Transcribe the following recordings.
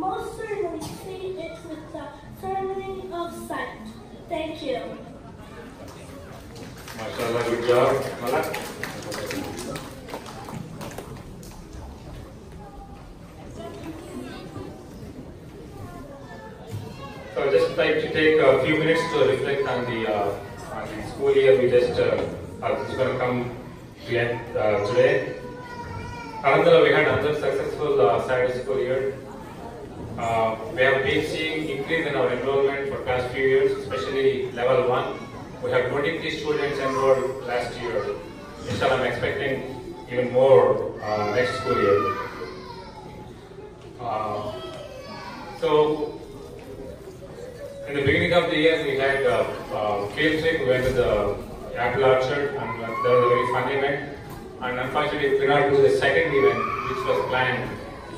most certainly see it with the firming of sight. Thank you. MashaAllah, good job. Malak? So I'd just like to take a few minutes to reflect on the school year we just is going to come to end today. Alhamdulillah, we had another successful Saturday school year. We have been seeing increase in our enrollment for past few years, especially level 1. We have 23 students enrolled last year. Inshallah, I'm expecting even more next school year. So, in the beginning of the year, we had a field trip. We went to the apple orchard, and that was a very fun event. And unfortunately, we could not do the second event, which was planned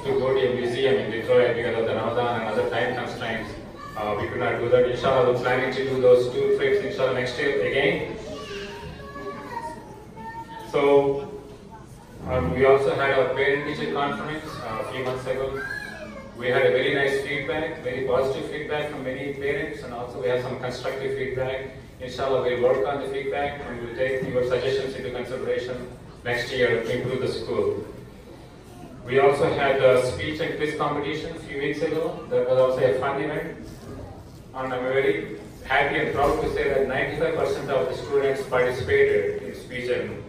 to go to a museum in Detroit because of the Ramadan and other time constraints. We could not do that. Inshallah, we're planning to do those 2 trips, inshallah, next year again. So, we also had our parent-teacher conference a few months ago. We had a very nice feedback, very positive feedback from many parents, and also we have some constructive feedback. Inshallah, we'll work on the feedback and we'll take your suggestions into consideration next year to improve the school. We also had a speech and quiz competition a few weeks ago. That was also a fun event. And I'm very happy and proud to say that 95% of the students participated in speech and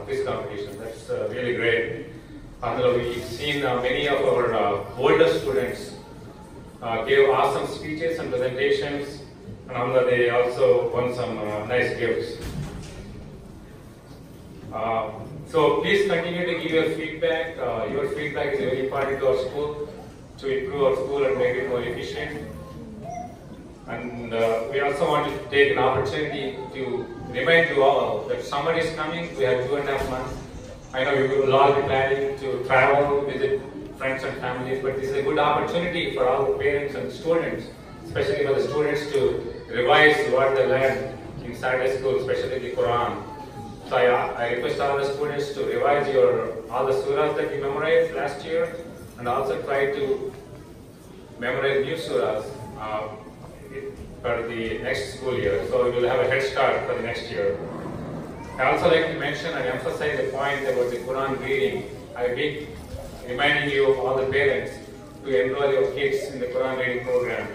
quiz competition. That's really great. We've seen many of our older students gave awesome speeches and presentations, and they also won some nice gifts. So please continue to give your feedback. Your feedback is very important to our school to improve our school and make it more efficient. And we also want to take an opportunity to remind you all that summer is coming. We have 2.5 months. I know you will all be planning to travel, visit friends and families, but this is a good opportunity for all the parents and students, especially for the students to revise what they learned in Saturday school, especially the Quran. So I request all the students to revise all the surahs that you memorized last year, and also try to memorize new surahs for the next school year. So you will have a head start for the next year. I also like to mention and emphasize the point about the Quran reading. I've been reminding you, all the parents, to enroll your kids in the Quran reading program.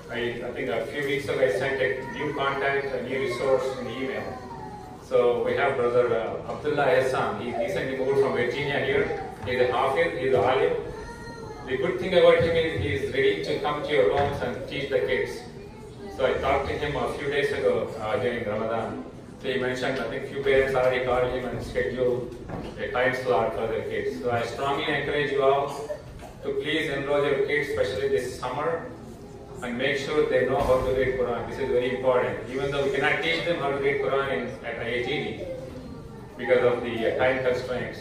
I think a few weeks ago I sent a new contact, a new resource in the email. So we have brother Abdullah Hassan. He recently moved from Virginia here. He's a Hafiz, he's a Alim. The good thing about him is he is ready to come to your homes and teach the kids. So I talked to him a few days ago during Ramadan. So he mentioned, I think few parents already called him and scheduled a time slot for their kids. So I strongly encourage you all to please enroll your kids, especially this summer, and make sure they know how to read Quran. This is very important. Even though we cannot teach them how to read Quran at IAGD because of the time constraints,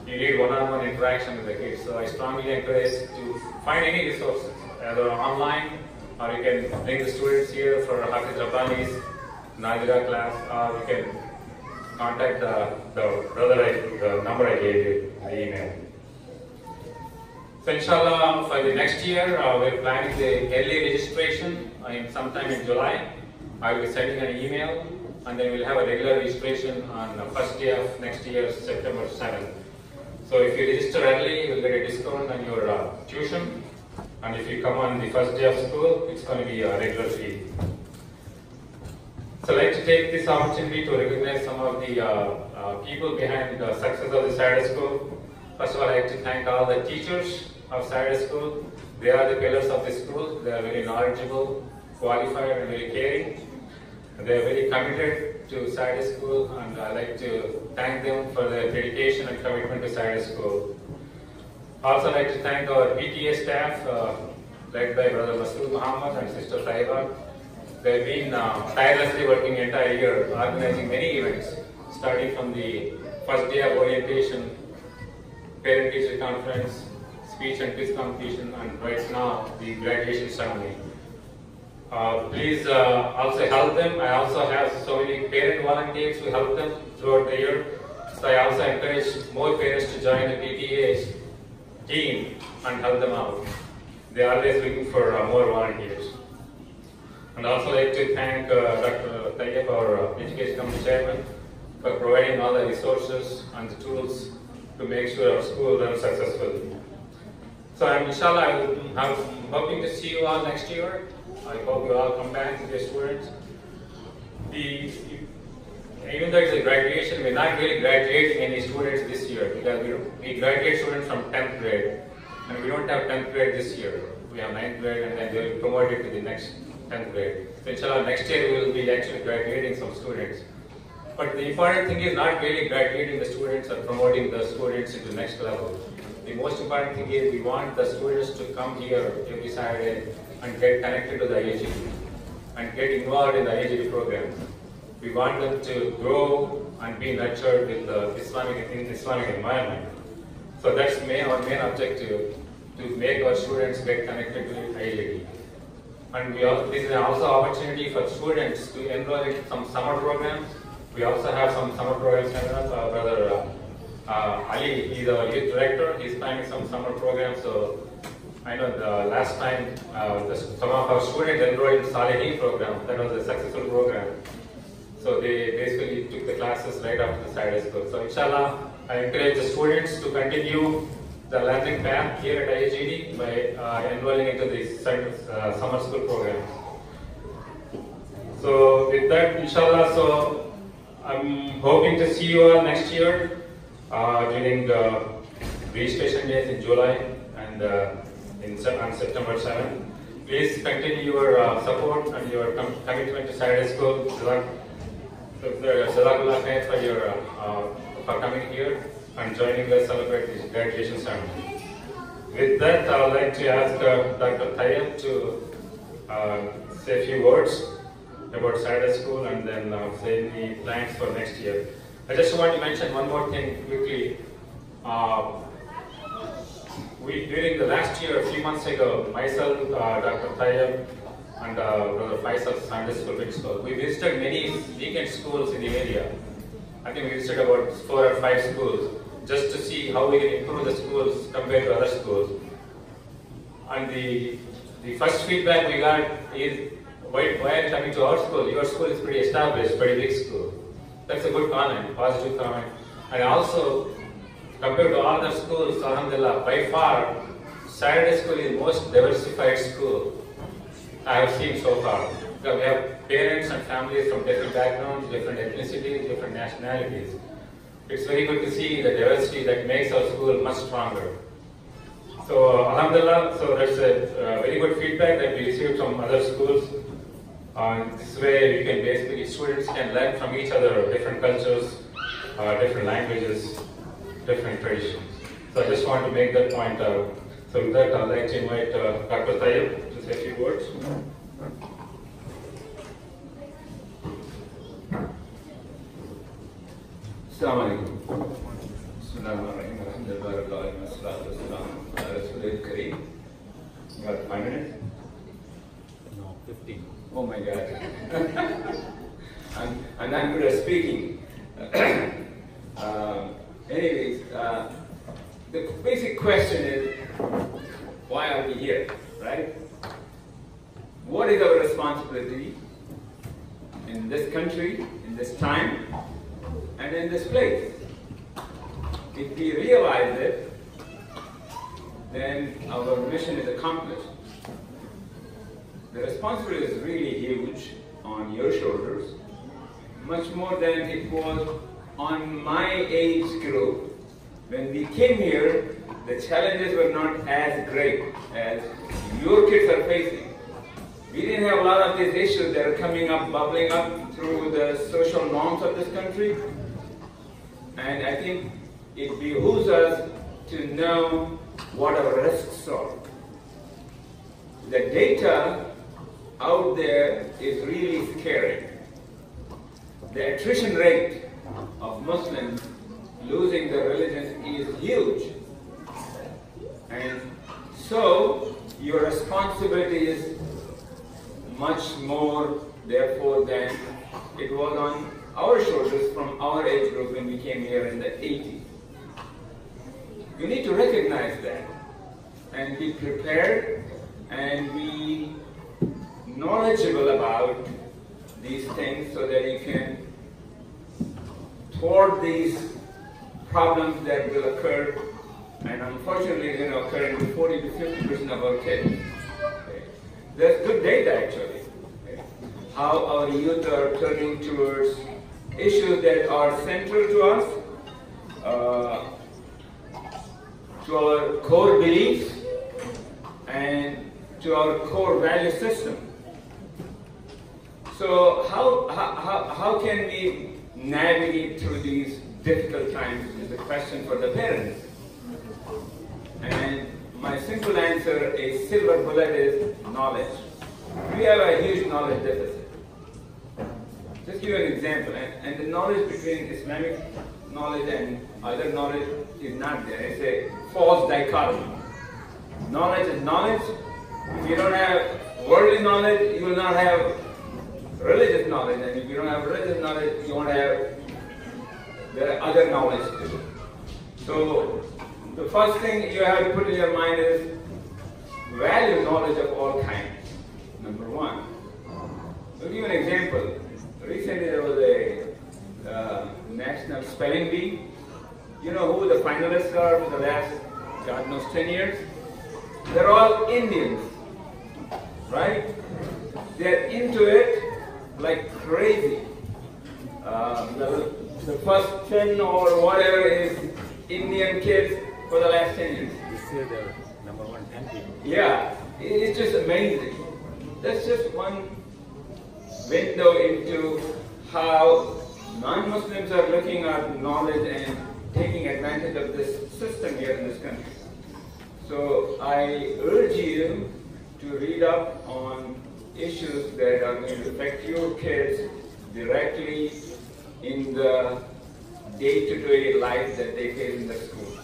you need one-on-one interaction with the kids. So I strongly encourage to find any resources, either online, or you can bring the students here for Hafiz Rabbani's Nazira class, or you can contact the number I gave you in the email. So inshallah, for the next year, we're planning the early registration sometime in July. I will be sending an email, and then we'll have a regular registration on the first day of next year, September 7th. So if you register early, you will get a discount on your tuition, and if you come on the first day of school, it's going to be a regular fee. So I'd like to take this opportunity to recognize some of the people behind the success of the Saturday School. First of all, I'd like to thank all the teachers of Saturday School. They are the pillars of the school. They are very knowledgeable, qualified, and very caring. They are very committed to Saturday School, and I'd like to thank them for their dedication and commitment to Saturday School. Also, I'd like to thank our PTA staff, led by Brother Masood Muhammad and Sister Taiba. They've been tirelessly working the entire year, organizing many events, starting from the first day of orientation, parent-teacher conference, speech and quiz competition, and right now, the graduation ceremony. Please also help them. I also have so many parent volunteers who help them throughout the year. So I also encourage more parents to join the PTA's team and help them out. They are always looking for more volunteers. And also like to thank Dr. Tayyip, our Education Committee Chairman, for providing all the resources and the tools to make sure our school runs successfully. So inshallah, I'm hoping to see you all next year. I hope you all come back with your students. Even though it's a graduation, we're not really graduating any students this year because we graduate students from 10th grade. And we don't have 10th grade this year. We have 9th grade and then they'll be promoted to the next 10th grade. So inshallah, next year we will be actually graduating some students. But the important thing is not really graduating the students or promoting the students into the next level. The most important thing is we want the students to come here every Saturday and get connected to the IAGD and get involved in the IAGD program. We want them to grow and be nurtured with the Islamic environment. So that's our main objective, to make our students get connected to IAGD. And this is also an opportunity for students to enroll in some summer programs. We also have some summer programs coming up. Brother Ali, he's our youth director. He's planning some summer programs. So I know the last time some of our students enrolled in Salihin program. That was a successful program. So they basically took the classes right after the Saturday school. So inshallah, I encourage the students to continue the learning path here at IAGD by enrolling into the summer school program. So with that, inshallah, so I'm hoping to see you all next year during the registration days in July and on September 7th. Please continue your support and your commitment to Saturday school. Jazakallah khair for coming here and joining us celebrate this graduation ceremony. With that, I would like to ask Dr. Tayyip to say a few words about Saturday school and then say the plans for next year. I just want to mention one more thing quickly. During the last year, a few months ago, myself, Dr. Tayyip, and Brother Faisal, Sunday School Principal, we visited many weekend schools in the area. I think we visited about 4 or 5 schools just to see how we can improve the schools compared to other schools. And the first feedback we got is, why are you coming to our school? Your school is pretty established, pretty big school. That's a good comment, positive comment. And also, compared to all other schools, alhamdulillah, by far, Saturday school is the most diversified school I have seen so far. Because we have parents and families from different backgrounds, different ethnicities, different nationalities. It's very good to see the diversity that makes our school much stronger. So, alhamdulillah, so that's a very good feedback that we received from other schools. This way, we can basically, students can learn from each other, different cultures, different languages, different traditions. So I just want to make that point out. So with that, I'd like to invite Dr. Tayyip to say a few words. Assalamu alaikum. Bismillahirrahmanirrahim. Alhamdulillah, wassalatu wassalamu ala Rasulil Kareem. You got 5 minutes? No, 15. Oh my God. I'm not good at speaking. Anyways, the basic question is, why are we here, right? What is our responsibility in this country, in this time, and in this place? If we realize it, then our mission is accomplished. The responsibility is really huge on your shoulders, much more than it was on my age group. When we came here, the challenges were not as great as your kids are facing. We didn't have a lot of these issues that are coming up, bubbling up through the social norms of this country. And I think it behooves us to know what our risks are. The data out there is really scary. The attrition rate of Muslims losing their religion is huge. And so your responsibility is much more, therefore, than it was on our shoulders from our age group when we came here in the 80s. You need to recognize that and be prepared and be knowledgeable about these things so that you can thwart these problems that will occur, and unfortunately occur in 40 to 50% of our kids. Okay. There's good data actually. Okay. How our youth are turning towards issues that are central to us, to our core beliefs, and to our core value system. So how can we navigate through these difficult times is a question for the parents. And my simple answer, a silver bullet, is knowledge. We have a huge knowledge deficit. Just give you an example, and the knowledge between Islamic knowledge and other knowledge is not there. It's a false dichotomy. Knowledge is knowledge. If you don't have worldly knowledge, you will not have religious knowledge, and if you don't have religious knowledge, you won't have the other knowledge too. So the first thing you have to put in your mind is value knowledge of all kinds. Number one. I'll give you an example. Recently there was a national spelling bee. You know who the finalists are for the last, God knows, 10 years? They're all Indians, right? They're into it like crazy. The first 10 or whatever is Indian kids for the last 10 years. This year they're number 1 MP. Yeah, it's just amazing. That's just one window into how non-Muslims are looking at knowledge and taking advantage of this system here in this country. So I urge you to read up on issues that are going to affect your kids directly in the day-to-day life that they face in the school.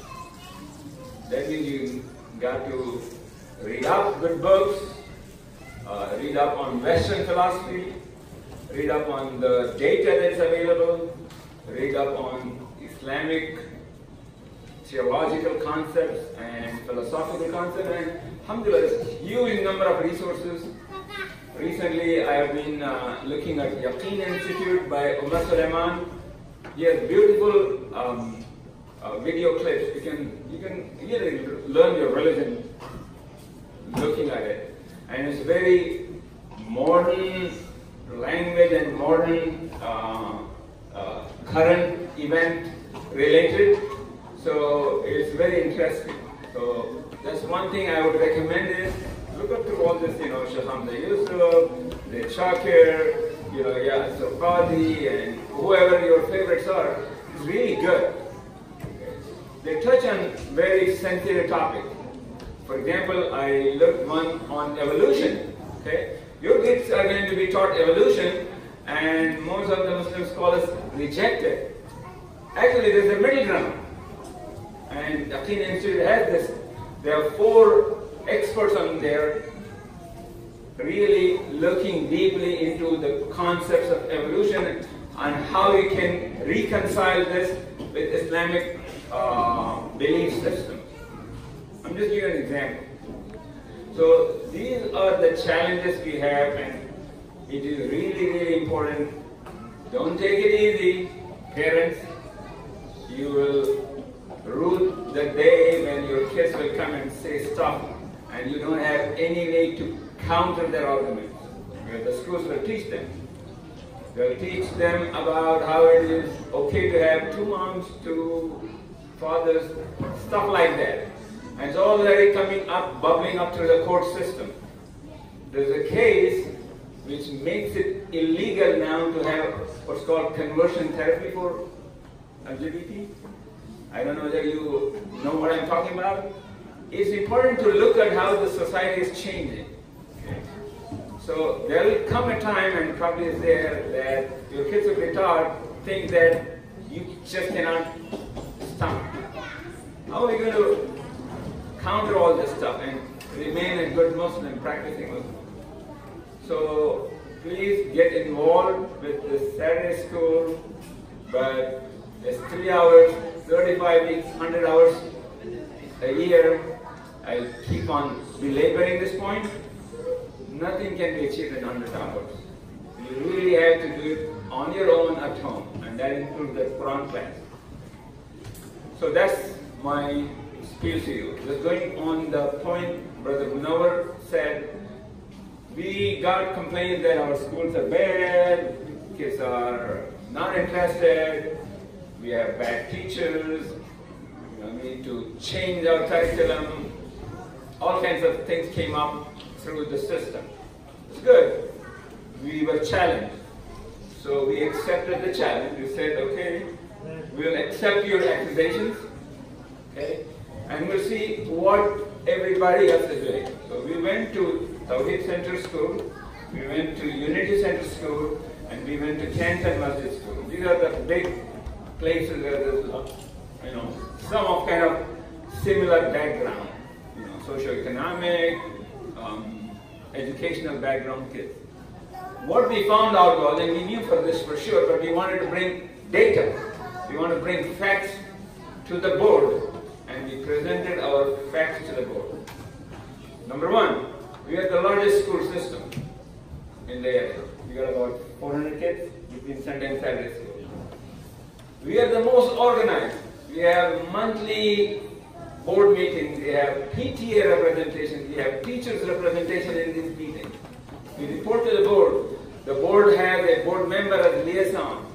That means you got to read up good books, read up on Western philosophy, read up on the data that's available, read up on Islamic theological concepts and philosophical concepts, and alhamdulillah, there's a huge number of resources. Recently, I have been looking at Yaqeen Institute by Umar Suleiman. He has beautiful video clips. You can really learn your religion looking at it, and it's very modern language and modern current event related. So it's very interesting. So that's one thing I would recommend is look up through all this, Shaykh Hamza Yusuf, the Shakir, Yasir Qadi, and whoever your favorites are. It's really good. They touch on very sensitive topics. For example, I looked one on evolution. Okay, your kids are going to be taught evolution, and most of the Muslim scholars reject it. Actually, there's a middle ground, and the Yaqeen Institute has this. There are 4 experts on there, really looking deeply into the concepts of evolution and how you can reconcile this with Islamic belief system. I'm just giving an example. So these are the challenges we have, and it is really, really important. Don't take it easy, parents. You will rue the day when your kids will come and say stuff, and you don't have any way to counter their arguments. The schools will teach them. They'll teach them about how it is okay to have 2 moms, 2 fathers, stuff like that. And it's all already coming up, bubbling up through the court system. There's a case which makes it illegal now to have what's called conversion therapy for LGBT. I don't know whether you know what I'm talking about. It's important to look at how the society is changing. Okay? So there will come a time, and probably is there, that your kids will be taught things that you just cannot stop. How are you going to counter all this stuff and remain a good Muslim, practicing Muslim? So please get involved with this Saturday school, but it's 3 hours, 35 weeks, 100 hours a year, I keep on belaboring this point. Nothing can be achieved in 100 hours. You really have to do it on your own at home, and that includes the Quran class. So that's my spiel to you. Just going on the point Brother Munawar said, we got complaints that our schools are bad, kids are not interested, we have bad teachers, we need to change our curriculum. All kinds of things came up through the system. It's good. We were challenged. So we accepted the challenge. We said, okay, we'll accept your accusations, okay, and we'll see what everybody else is doing. So we went to Tawheed Center School, we went to Unity Center School, and we went to Canton Masjid School. These are the big places where there's, some of kind of similar background, socioeconomic, educational background kids. What we found out was, and we knew for this for sure, but we wanted to bring data. We want to bring facts to the board, and we presented our facts to the board. Number one, we are the largest school system in the area. We got about 400 kids between Sunday and Saturday school. We are the most organized. We have monthly board meetings, we have PTA representation, we have teachers representation in these meetings. We report to the board. The board has a board member as liaison.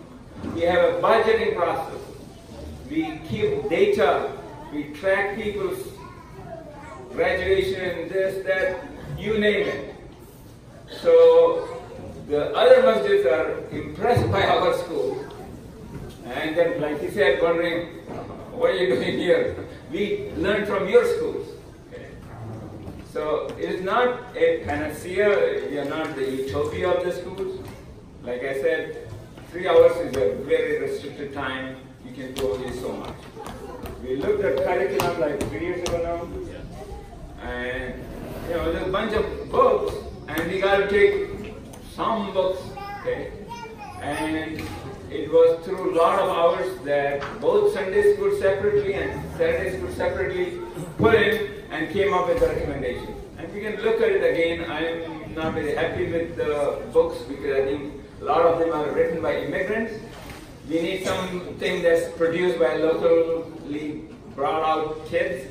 We have a budgeting process. We keep data. We track people's graduation, this, that, you name it. So the other masjids are impressed by our school. And then, like he said, wondering, what are you doing here? We learn from your schools. Okay. So it is not a panacea. We are not the utopia of the schools. Like I said, 3 hours is a very restricted time. You can do only so much. We looked at curriculum like 3 years ago now, and there's a bunch of books, and we got to take some books. Okay, and it was through a lot of hours that both Sunday school separately and Saturday school separately put in and came up with the recommendation. And we can look at it again. I'm not very happy with the books because I think a lot of them are written by immigrants. We need something that's produced by locally brought out kids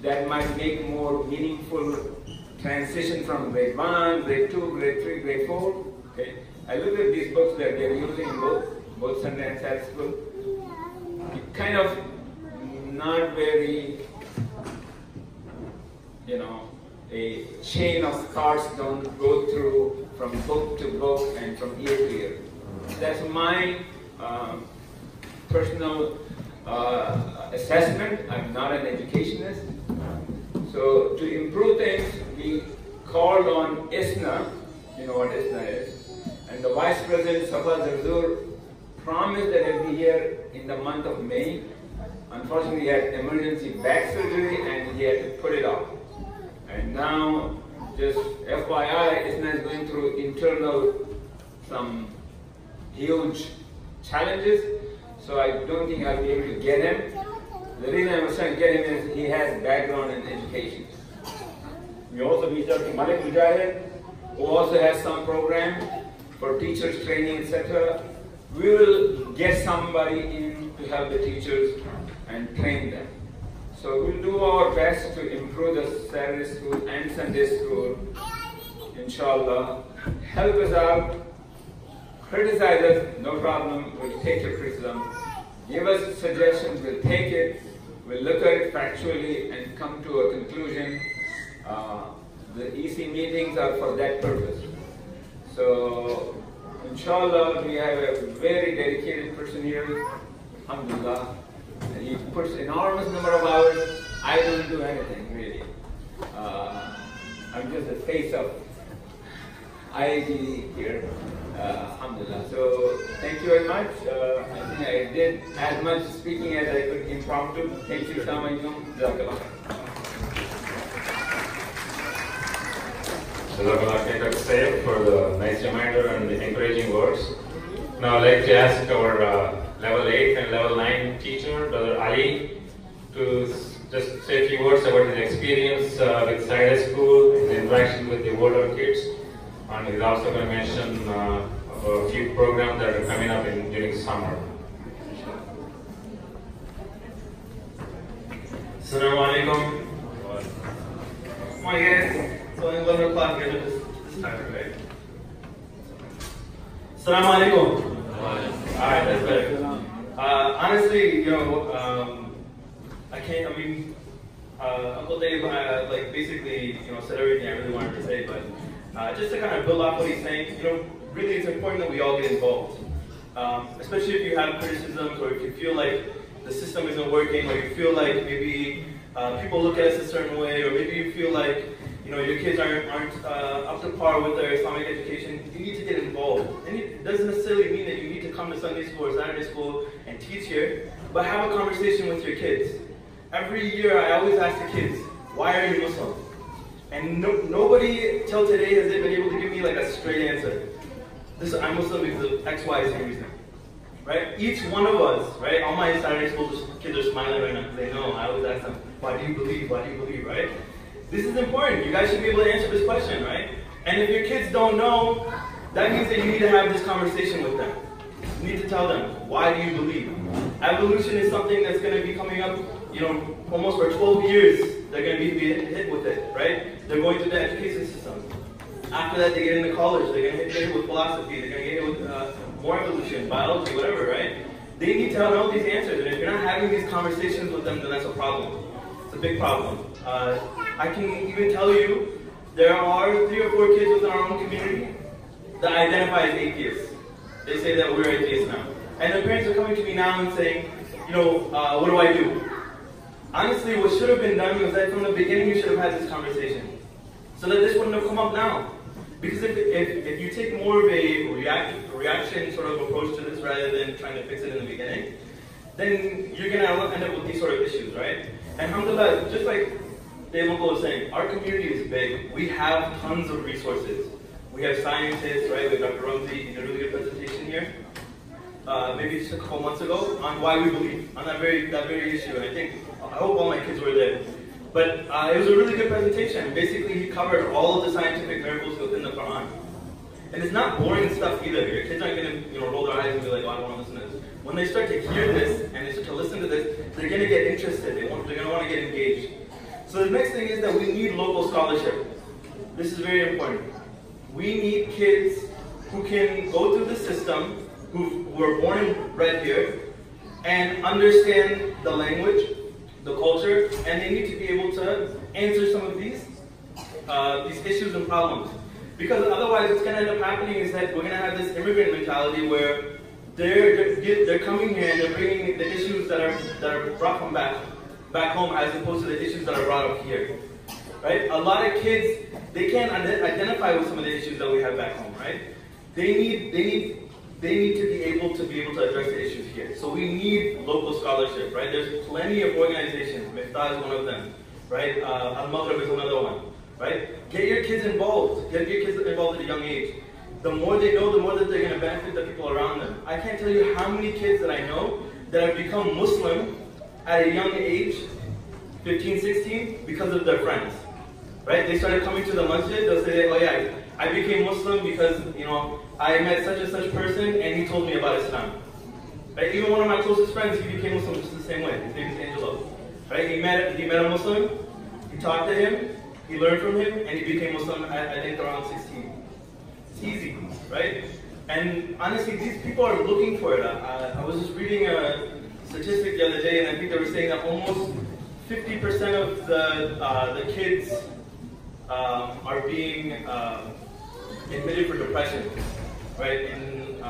that might make more meaningful transition from grade 1, grade 2, grade 3, grade 4. Okay. I look at these books that they're using in both Sunday and Saturday school. Kind of not very, a chain of cards don't go through from book to book and from year to year. That's my personal assessment. I'm not an educationist. So to improve things, we called on ISNA. You know what ISNA is. And the Vice President, Safa Zarzur, promised that he'll be here in the month of May. Unfortunately, he had emergency back surgery and he had to put it off. And now, just FYI, ISNA is going through internal some huge challenges. So I don't think I'll be able to get him. The reason I was trying to get him is he has background in education. We also reached out to Malik Mujahid, who also has some program for teachers training, etc. We will get somebody in to help the teachers and train them. So we'll do our best to improve the Saturday school and Sunday school. Inshallah, help us out, criticize us, no problem, we'll take your criticism. Give us suggestions, we'll take it, we'll look at it factually and come to a conclusion. The EC meetings are for that purpose. So, inshallah, we have a very dedicated person here, alhamdulillah. And he puts enormous number of hours. I don't do anything, really. I'm just the face of IAGD here, alhamdulillah. So, thank you very much. I think I did as much speaking as I could impromptu. Thank you, Assalamu alaikum. Jazakallah. Jazakallah Sayyid for the nice reminder and the encouraging words. Now I'd like to ask our level 8 and level 9 teacher, Brother Ali, to just say a few words about his experience with Side School, his interaction with the older kids, and he's also going to mention a few programs that are coming up during summer. Assalamu alaikum. Come on, guys. It's only 11 o'clock here this time, right? Assalamu alaikum. Alright, that's better. Honestly, Uncle Dave, basically, said everything I really wanted to say, but just to kind of build off what he's saying, really it's important that we all get involved. Especially if you have criticisms or if you feel like the system isn't working, or you feel like maybe people look at us a certain way, or maybe you feel like your kids aren't up to par with their Islamic education, you need to get involved. And it doesn't necessarily mean that you need to come to Sunday school or Saturday school and teach here, but have a conversation with your kids. Every year I always ask the kids, why are you Muslim? And nobody till today has been able to give me like a straight answer. I'm Muslim because of X, Y, Z reason. Right? Each one of us, right? All my Saturday school kids are smiling right now because they know. I always ask them, why do you believe? Why do you believe? Right? This is important. You guys should be able to answer this question, right? And if your kids don't know, that means that you need to have this conversation with them. You need to tell them, why do you believe? Evolution is something that's going to be coming up, almost for 12 years. They're going to be hit with it, right? They're going through the education system. After that, they get into college. They're going to get hit with philosophy. They're going to get hit with more evolution, biology, whatever, right? They need to know these answers. And if you're not having these conversations with them, then that's a problem. It's a big problem. I can even tell you, there are 3 or 4 kids within our own community that identify as atheists. They say that we're atheists now. And their parents are coming to me now and saying, what do I do? Honestly, what should have been done was that from the beginning you should have had this conversation, so that this wouldn't have come up now. Because if you take more of a reaction sort of approach to this rather than trying to fix it in the beginning, then you're going to end up with these sort of issues, right? And alhamdulillah, just like Dave Uncle was saying, our community is big. We have tons of resources. We have scientists, right? We have Dr. Ramzi, he did a really good presentation here, maybe just a couple months ago, on why we believe, on that very issue. And I hope all my kids were there. But it was a really good presentation. Basically, he covered all of the scientific miracles within the Quran. And it's not boring stuff either. Your kids aren't going to roll their eyes and be like, oh, I don't want to listen to this. When they start to hear this and they start to listen to this, they're going to get interested. They're going to want to get engaged. So the next thing is that we need local scholarship. This is very important. We need kids who can go through the system, who were born and bred here, and understand the language, the culture, and they need to be able to answer some of these issues and problems. Because otherwise what's going to end up happening is that we're going to have this immigrant mentality where they're coming here and they're bringing the issues that are brought from back home as opposed to the issues that are brought up here. Right? A lot of kids, they can't identify with some of the issues that we have back home, right? They need to be able to address the issues here. So we need local scholarship, right? There's plenty of organizations. Miftah is one of them, right? Al-Maghrib is another one, right? Get your kids involved. Get your kids involved at a young age. The more they know, the more that they're going to benefit the people around them. I can't tell you how many kids that I know that have become Muslim at a young age, 15, 16, because of their friends, right? They started coming to the masjid. They'll say, oh yeah, I became Muslim because, I met such and such person and he told me about Islam. Right? Even one of my closest friends, he became Muslim just the same way. His name is Angelo. Right? He met a Muslim, he talked to him, he learned from him, and he became Muslim at, I think, around 16. It's easy, right? And honestly, these people are looking for it. I was just reading a statistic the other day, and I think they were saying that almost 50% of the kids are being admitted for depression, right? And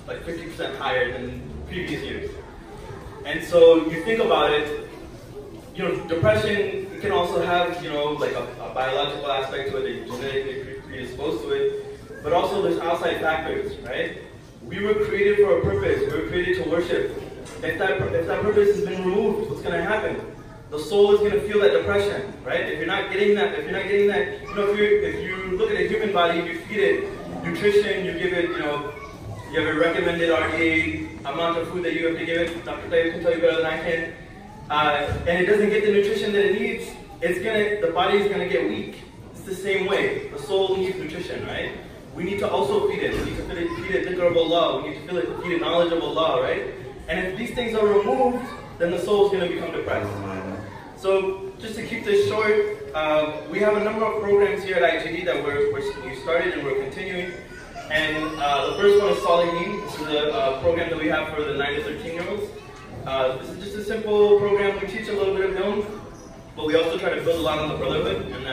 like 50% higher than previous years. And so you think about it, depression can also have, like a biological aspect to it, that you're genetically predisposed to it, but also there's outside factors, right? We were created for a purpose. We were created to worship. If that purpose has been removed, what's going to happen? The soul is going to feel that depression, right? If you're not getting that, if you look at a human body, you feed it nutrition, you give it, you have a recommended RDA amount of food that you have to give it. Dr. Tayyip can tell you better than I can. and it doesn't get the nutrition that it needs, the body is gonna get weak. It's the same way. The soul needs nutrition, right? We need to also feed it. We need to feed it dhikr of Allah. We need to feed it knowledge of Allah, right? And if these things are removed, then the soul is going to become depressed. So just to keep this short, we have a number of programs here at IAGD that we started and we're continuing. And the first one is Salihin. This is a program that we have for the 9 to 13-year-olds. This is just a simple program. We teach a little bit of ilm, but we also try to build a lot on the brotherhood and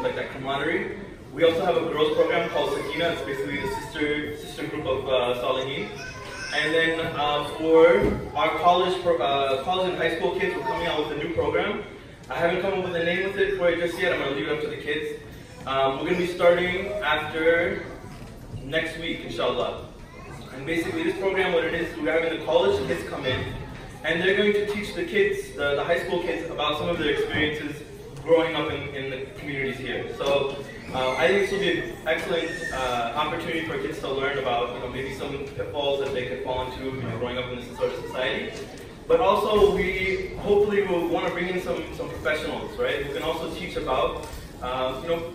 like that camaraderie. We also have a girls program called Sakina. It's basically the sister group of Salihin. And then for our college and high school kids, we're coming out with a new program. I haven't come up with a name for it just yet. I'm going to leave it up to the kids. We're going to be starting after next week, inshallah. And basically this program, what it is, we're having the college kids come in, and they're going to teach the kids, the high school kids, about some of their experiences growing up in the communities here. So I think this will be an excellent opportunity for kids to learn about, maybe some pitfalls that they could fall into, growing up in this sort of society. But also, we hopefully will want to bring in some professionals, right? Who can also teach about,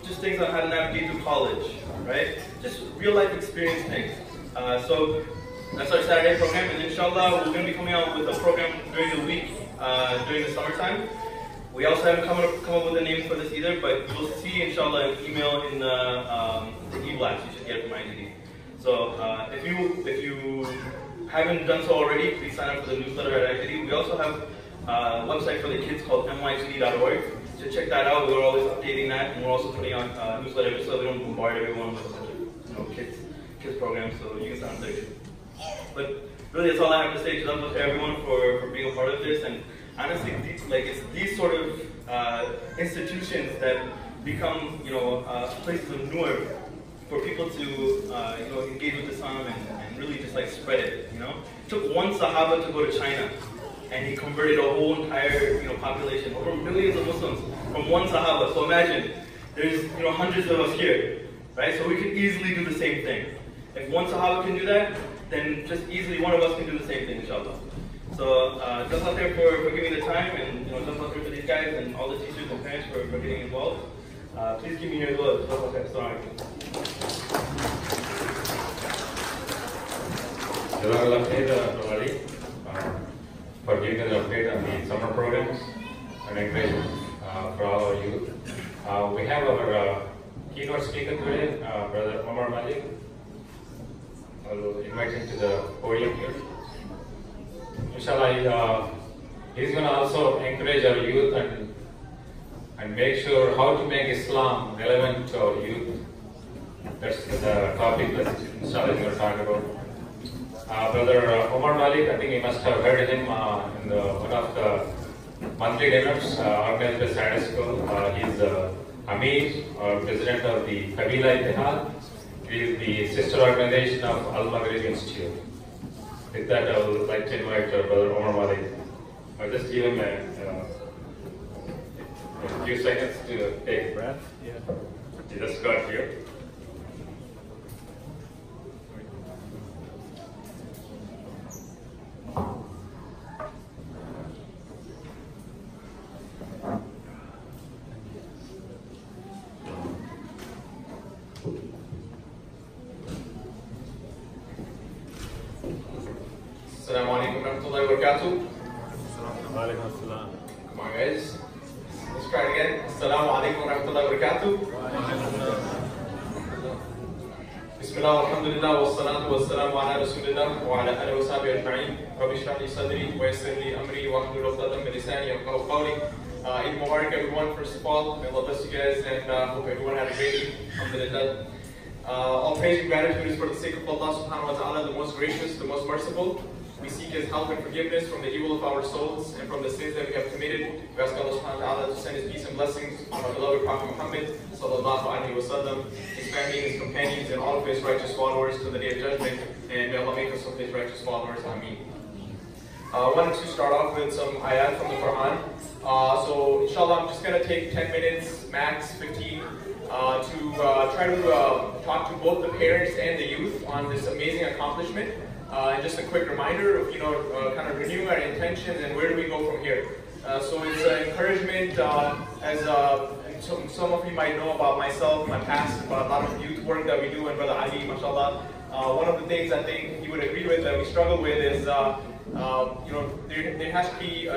just things on how to navigate through college, right? Just real life experience things. So that's our Saturday program, and inshallah, we're going to be coming out with a program during the week, during the summertime. We also haven't come up with a name for this either, but you'll see, inshallah, an email in the e-blast you should get from IAGD. So if you haven't done so already, please sign up for the newsletter at IAGD. We also have a website for the kids called mygd.org. So check that out. We're always updating that, and we're also putting on newsletters so we don't bombard everyone with a bunch of kids programs. So you can sign up there too. But really, that's all I have to say. Just to everyone for being a part of this. And honestly, it's these sort of institutions that become, places of nur for people to, engage with Islam and really just spread it. It took one Sahaba to go to China, and he converted a whole entire, population, over millions of Muslims from one Sahaba. So imagine, there's, hundreds of us here, right? So we can easily do the same thing. If one Sahaba can do that, then just easily one of us can do the same thing, inshallah. So just out there for giving the time, and just out there for these guys and all the teachers and parents for getting involved. Please give me your love. Jazakallah khair, for giving us an update on the summer programs and encouragement for all our youth. We have our keynote speaker today, Brother Omar Malik. I'll invite him to the podium here. Inshallah, he's going to also encourage our youth and make sure how to make Islam relevant to our youth. That's the topic that inshallah is going to talk about. Brother Omar Malik, I think you must have heard him in one of the monthly dinners organized by Saturday School. He's the Amir, or president of the Kabila Ittihad. He is the sister organization of Al-Maghrib Institute. With that, I would like to invite Brother Omar Malik. I'll just give him a few seconds to take a breath. Yeah. He just got here. Assalamu alaikum warahmatullahi wabarakatuh. Waalaikumsalam. Come on, guys. Let's try it again. Assalamu alaikum warahmatullahi wabarakatuh. Bismillah, alhamdulillah, wassalatu wassalamu ala rasulillah wa ala alihi wa sahbihi ajma'in. Rabbi shrah li sadri wa yassir li amri wa hlul 'uqdatam min lisani yafqahu qawli. Eid Mubarak, everyone, first of all. May Allah bless you guys, and hope everyone had a great Eid. Alhamdulillah. All praise and gratitude is for the sake of Allah subhanahu wa ta'ala, the most gracious, the most merciful. We seek His help and forgiveness from the evil of our souls and from the sins that we have committed. We ask Allah subhanahu wa ta'ala to send His peace and blessings on our beloved Prophet Muhammad sallallahu alaihi wasallam, his family, his companions, and all of His righteous followers to the day of judgment. And may Allah make us of His righteous followers. Ameen. I wanted to start off with some ayat from the Quran. So inshallah, I'm just going to take 10 minutes, max 15, to try to talk to both the parents and the youth on this amazing accomplishment And just a quick reminder of, kind of renewing our intentions and where do we go from here. So it's an encouragement, as some of you might know about myself, my past, about a lot of youth work that we do, and Brother Ali, mashallah. One of the things I think he would agree with that we struggle with is, there has to be,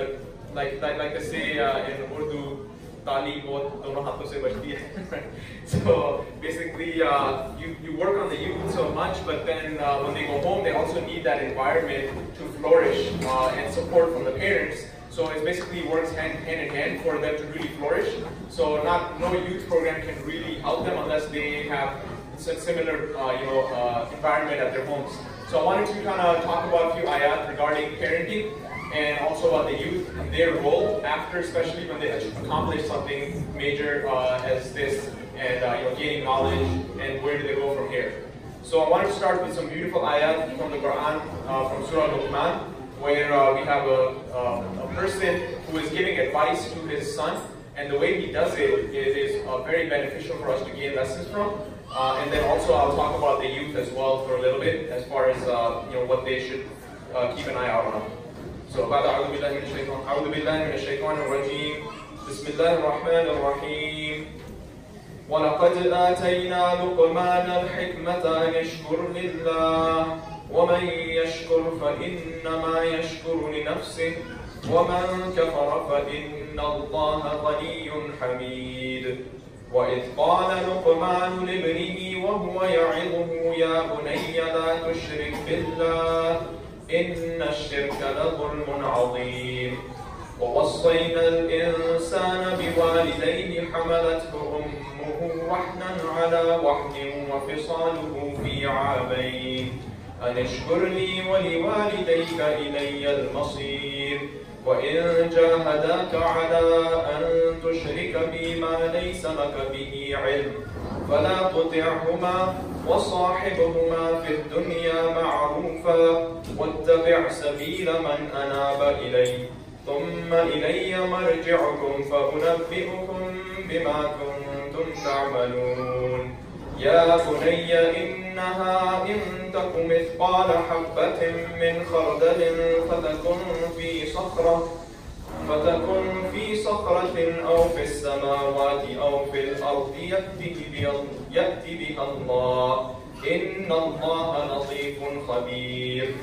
like they say in Urdu, Tali bahut dono haathon se bajti hai. So basically, you work on the youth so much, but then when they go home, they also need that environment to flourish and support from the parents. So it basically works hand in hand for them to really flourish. So no youth program can really help them unless they have a similar environment at their homes. So I wanted to kind of talk about a few ayat regarding parenting and also about the youth and their role after, especially when they accomplish something major as this, and gaining knowledge, and where do they go from here. So I wanted to start with some beautiful ayat from the Quran, from Surah Luqman, where we have a person who is giving advice to his son, and the way he does it is very beneficial for us to gain lessons from. And then also I'll talk about the youth as well for a little bit, as far as what they should keep an eye out on. So, أعوذ بالله من الشيطان الرجيم. بسم الله الرحمن الرحيم. ولقد آتينا لقمان الحكمة أن اشكر لله ومن يشكر فإنما يشكر لنفسه ومن كفر فإن الله غني حميد. وإذ قال لقمان لابنه وهو يعظه يا بني لا تشرك بالله إن الشرك لظلم عظيم. ووصينا الإنسان بوالديه حملته أمه وحنا على وحن وفصاله في عامين أن اشكر لي ولوالديك إلي المصير. وإن جاهداك على أن تشرك بي ما ليس لك به علم فلا تطعهما وصاحبهما في الدنيا معروفا واتبع سبيل من أناب إلي ثم إلي مرجعكم فأنبئكم بما كنتم تعملون. يا بني إنها إن تك مثقال حبة من خردل فتكن في صخرة أو في السماوات أو في الأرض يأتي بها الله إن الله لطيف خبير.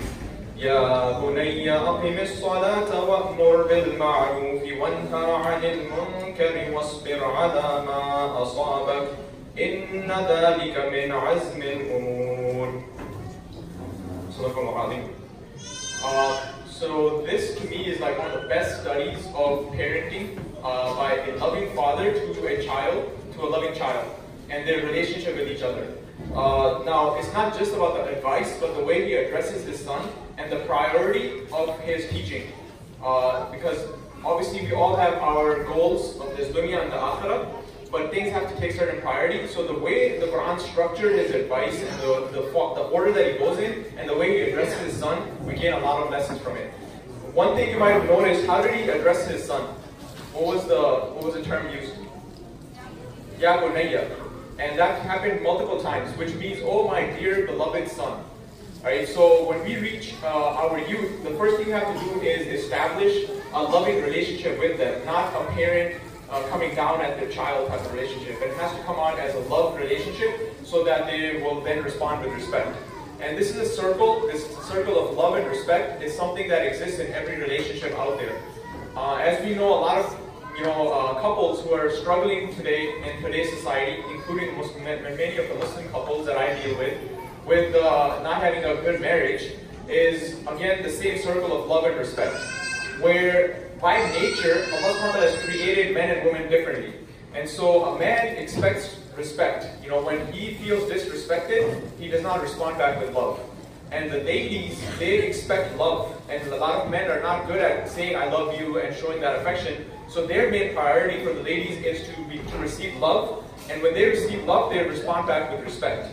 يا بني أقم الصلاة وأمر بالمعروف وانهى عن المنكر واصبر على ما أصابك إن ذلك من عزم الأمور. So this to me is like one of the best studies of parenting by a loving father to a child, to a loving child, and their relationship with each other. Now, it's not just about the advice, but the way he addresses his son and the priority of his teaching. Because obviously we all have our goals of this dunya and the akhirah, but things have to take certain priority. So the way the Quran structured his advice and the order that he goes in and the way he addresses his son, we gain a lot of lessons from it. One thing you might have noticed, how did he address his son? What was the term used? Ya bunayya. And that happened multiple times, which means, oh my dear beloved son. Alright, so when we reach our youth, the first thing you have to do is establish a loving relationship with them, not a parent coming down at their child type of relationship. It has to come on as a love relationship so that they will then respond with respect. And this is a circle, this circle of love and respect is something that exists in every relationship out there. As we know, a lot of couples who are struggling today in today's society, including many of the Muslim couples that I deal with not having a good marriage, is again the same circle of love and respect, where by nature Allah has created men and women differently, and so a man expects respect. When he feels disrespected, he does not respond back with love. And the ladies, they expect love, and a lot of men are not good at saying I love you and showing that affection. So their main priority for the ladies is to receive love, and when they receive love, they respond back with respect.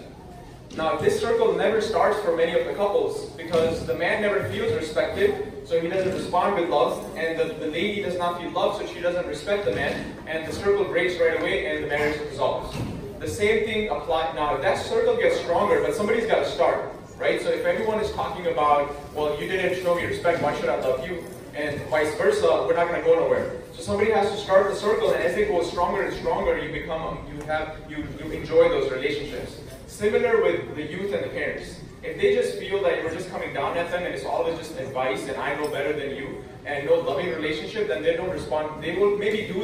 Now this circle never starts for many of the couples because the man never feels respected, so he doesn't respond with love, and the lady does not feel love, so she doesn't respect the man, and the circle breaks right away and the marriage dissolves. The same thing applies. Now if that circle gets stronger, but somebody's got to start. right? So if everyone is talking about, well, you didn't show me respect, why should I love you? And vice versa, we're not going to go nowhere. So somebody has to start the circle, and as they go stronger and stronger, you enjoy those relationships. Similar with the youth and the parents. If they just feel that you're just coming down at them and it's always just advice and I know better than you and no loving relationship, then they don't respond. They will maybe do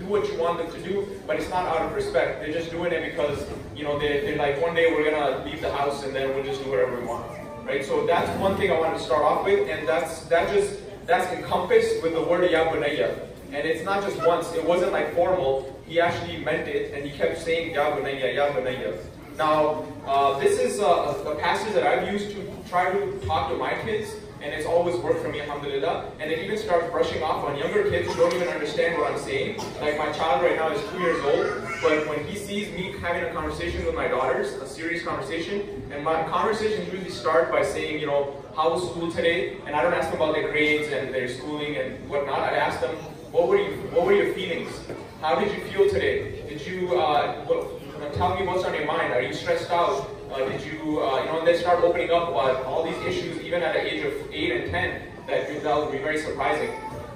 what you want them to do, but it's not out of respect. They're just doing it because they're like, one day we're gonna leave the house and then we'll just do whatever we want, right? So that's one thing I wanted to start off with, and that's encompassed with the word Ya Bunayya. And it's not just once. It wasn't like formal. He actually meant it, and he kept saying Ya Bunayya, Ya Bunayya. Now, this is a passage that I've used to try to talk to my kids, and it's always worked for me, alhamdulillah. And it even starts brushing off on younger kids who don't even understand what I'm saying. Like my child right now is 2 years old, but when he sees me having a conversation with my daughters, a serious conversation, and my conversations usually start by saying, how was school today? And I don't ask them about their grades and their schooling and whatnot. I ask them, what were your feelings? How did you feel today? Did you, tell me what's on your mind. Are you stressed out? Did you, and they start opening up about all these issues, even at the age of 8 and 10, that would be very surprising.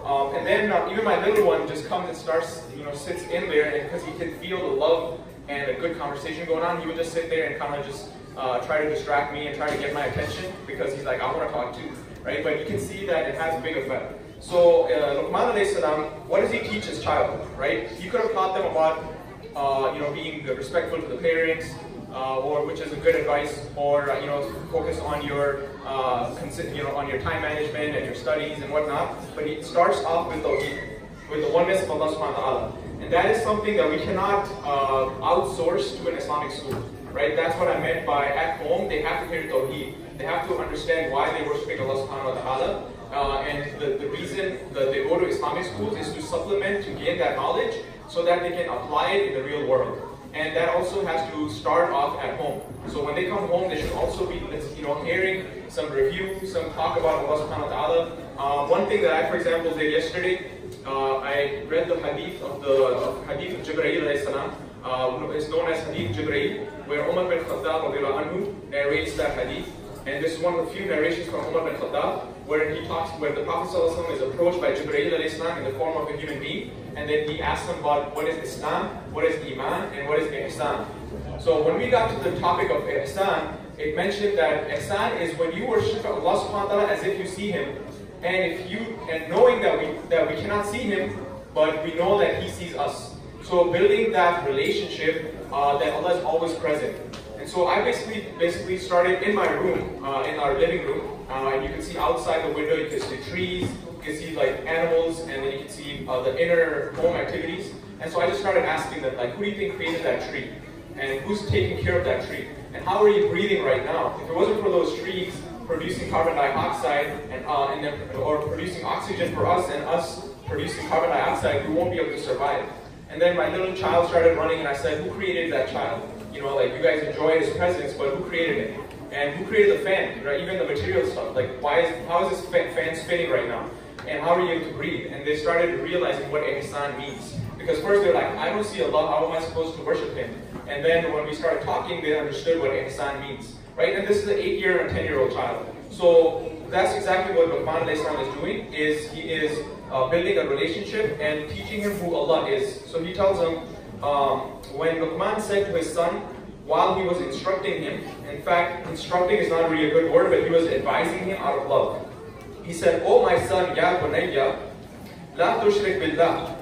And then even my little one just comes and starts, sits in there, and because he can feel the love and a good conversation going on, he would just sit there and kind of just try to distract me and try to get my attention, because he's like, I want to talk too, right? But you can see that it has a big effect. So Luqman alayhi salam, what does he teach his child, right? He could have taught them about being respectful to the parents, or which is a good advice, or focus on your on your time management and your studies and whatnot. But he starts off with tawheed, with the oneness of Allah subhanahu wa ta'ala. And that is something that we cannot outsource to an Islamic school, right? That's what I meant by at home, they have to hear tawheed. They have to understand why they worship Allah subhanahu wa ta'ala. And the reason that they go to Islamic schools is to supplement, to gain that knowledge, so that they can apply it in the real world. And that also has to start off at home. So when they come home, they should also be hearing some review, some talk about Allah subhanahu wa ta'ala. One thing that I, for example, did yesterday, I read the hadith of Jibreel alayhi salam. It's known as Hadith Jibreel, where Umar bin Khattab narrates that hadith. And this is one of the few narrations from Umar bin Khattab, where the Prophet ﷺ is approached by Jibreel alayhi salam in the form of a human being, and then he asks him about what is Islam, what is Iman, and what is Ihsan. So when we got to the topic of Ihsan, it mentioned that Ihsan is when you worship Allah subhanahu wa ta'ala as if you see Him, and knowing that we cannot see Him, but we know that He sees us. So building that relationship that Allah is always present. And so I basically started in my room, in our living room, and you can see outside the window, you can see trees, you can see like animals, and then you can see the inner home activities. And so I just started asking them, like, who do you think created that tree? And who's taking care of that tree? And how are you breathing right now? If it wasn't for those trees producing carbon dioxide or producing oxygen for us, and us producing carbon dioxide, we won't be able to survive. And then my little child started running, and I said, who created that child? Like, you guys enjoy his presence, but who created it? And who created the fan, right? Even the material stuff. Like, how is this fan spinning right now? And how are you able to breathe? And they started realizing what ihsan means. Because first they're like, I don't see Allah, how am I supposed to worship Him? And then when we started talking, they understood what ihsan means, right? And this is an 8-year and 10-year-old child. So that's exactly what Luqman is doing, is he is building a relationship and teaching him who Allah is. So he tells him, when Luqman said to his son, while he was instructing him, in fact, instructing is not really a good word, but he was advising him out of love. He said, "Oh my son, Ya Bunayya, la tushrik billah."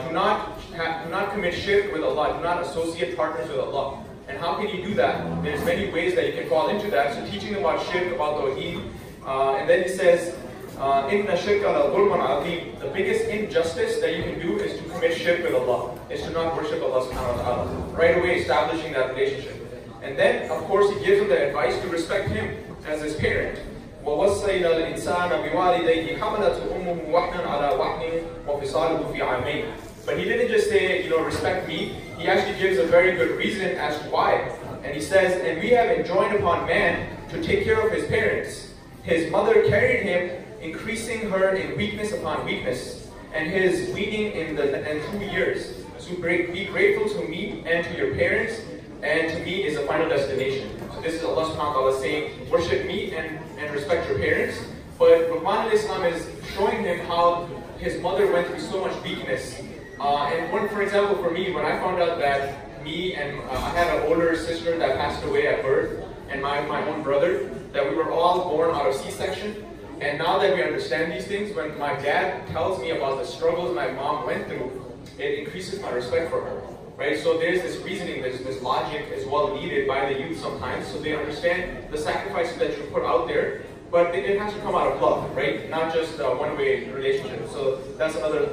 Do not commit shirk with Allah. Do not associate partners with Allah. And how can you do that? There's many ways that you can fall into that. So teaching about shirk, about tawheed, and then he says, "Inna shirka la dhulmun azim." The biggest injustice that you can do is to commit shirk with Allah, is to not worship Allah subhanahu wa ta'ala. Right away establishing that relationship. And then, of course, he gives him the advice to respect him as his parent. وَوَصَّيْنَا الْإِنسَانَ بِوَالِدَيْهِ حَمَلَتْهُ أُمُّهُ وَحْنًا عَلَى وَحْنٍ وَفِصَالُهُ فِي عَامَيْنِ. But he didn't just say, respect me. He actually gives a very good reason as to why. And he says, and we have enjoined upon man to take care of his parents. His mother carried him, increasing her in weakness upon weakness, and his weaning in 2 years. So be grateful to me and to your parents, and to meet is the final destination. So this is Allah subhanahu wa ta'ala saying, worship me and respect your parents. But Luqman al-Islam is showing him how his mother went through so much weakness. And one, for example, for me, when I found out that me and I had an older sister that passed away at birth, and my own brother, that we were all born out of C-section. And now that we understand these things, when my dad tells me about the struggles my mom went through, it increases my respect for her. Right? So there's this reasoning, there's this logic as well needed by the youth sometimes, so they understand the sacrifices that you put out there, but it has to come out of love, right? Not just a one-way relationship. So that's another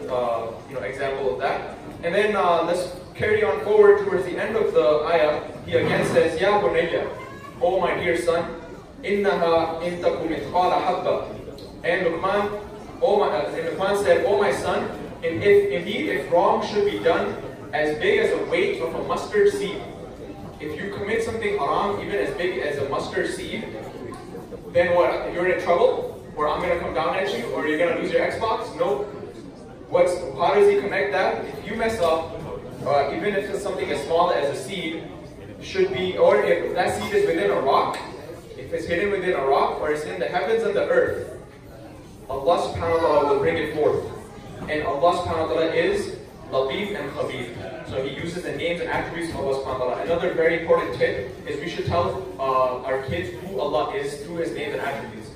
example of that. And then let's carry on forward towards the end of the ayah. He again says, Ya bunayya, oh my dear son, innaha in taku mithqala habba. And Luqman said, oh my son, and if wrong should be done as big as the weight of a mustard seed, if you commit something haram even as big as a mustard seed, then what? You're in trouble? Or I'm going to come down at you? Or you're going to lose your Xbox? No. How does he connect that? If you mess up, even if it's something as small as a seed, should be, or if that seed is within a rock, if it's hidden within a rock, or it's in the heavens and the earth, Allah subhanahu wa ta'ala will bring it forth. And Allah subhanahu wa ta'ala is Latif and Khabir. So he uses the names and attributes of Allah subhanahu wa ta'ala. Another very important tip is we should tell our kids who Allah is through his names and attributes.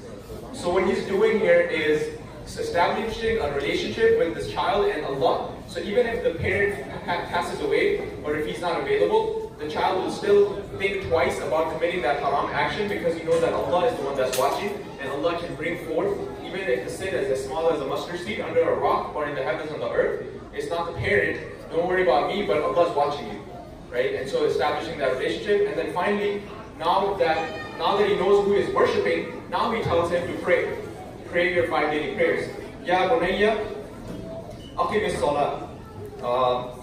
So what he's doing here is establishing a relationship with this child and Allah. So even if the parent passes away, or if he's not available, the child will still think twice about committing that haram action, because he knows that Allah is the one that's watching, and Allah can bring forth, even if the sin is as small as a mustard seed under a rock or in the heavens and the earth. It's not the parent, don't worry about me, but Allah's watching you, right? And so establishing that relationship, and then finally, now that he knows who he's worshipping, now he tells him to pray. Pray your 5 daily prayers. Ya bunayya, aqim as-salat.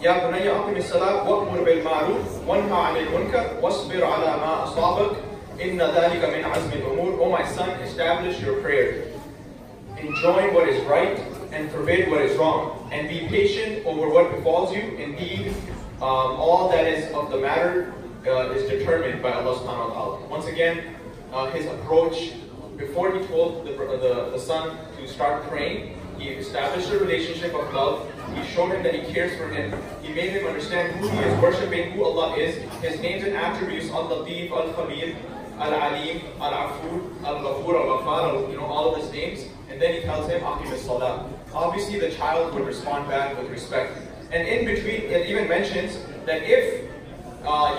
Ya bunayya, aqim as-salat, wa'mur bil ma'ruf, wanha 'anil munkar, wasbir 'ala ma asabak, inna dhalika min 'azmi al-umur. Oh my son, establish your prayer. Enjoin what is right and forbid what is wrong, and be patient over what befalls you. Indeed, all that is of the matter is determined by Allah subhanahu wa ta'ala. Once again, his approach, before he told the son to start praying, he established a relationship of love. He showed him that he cares for him. He made him understand who he is worshipping, who Allah is, his names and attributes, Al-Latif, Al-Khabir, Al-Alim, Al-Afur, Al-Ghafur, Al-Ghaffar, all of his names. And then he tells him, Aqim as-salah. Obviously the child would respond back with respect. And in between, it even mentions that if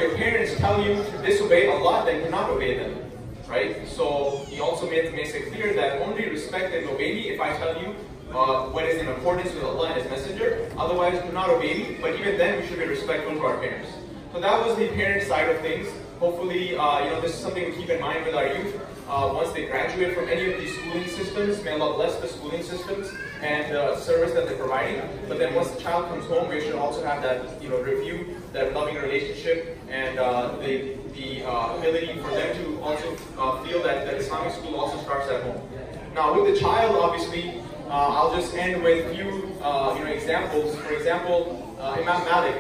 your parents tell you to disobey Allah, then do not obey them. Right? So he also makes it clear that only respect and obey me if I tell you what is in accordance with Allah and His Messenger. Otherwise, do not obey me. But even then, we should be respectful to our parents. So that was the parent side of things. Hopefully, this is something to keep in mind with our youth. Once they graduate from any of these schooling systems, may Allah bless the schooling systems and the service that they're providing. But then once the child comes home, we should also have that, review, that loving relationship, and the ability for them to also feel that the Islamic school also starts at home. Now, with the child, obviously, I'll just end with a few, examples. For example, Imam Malik.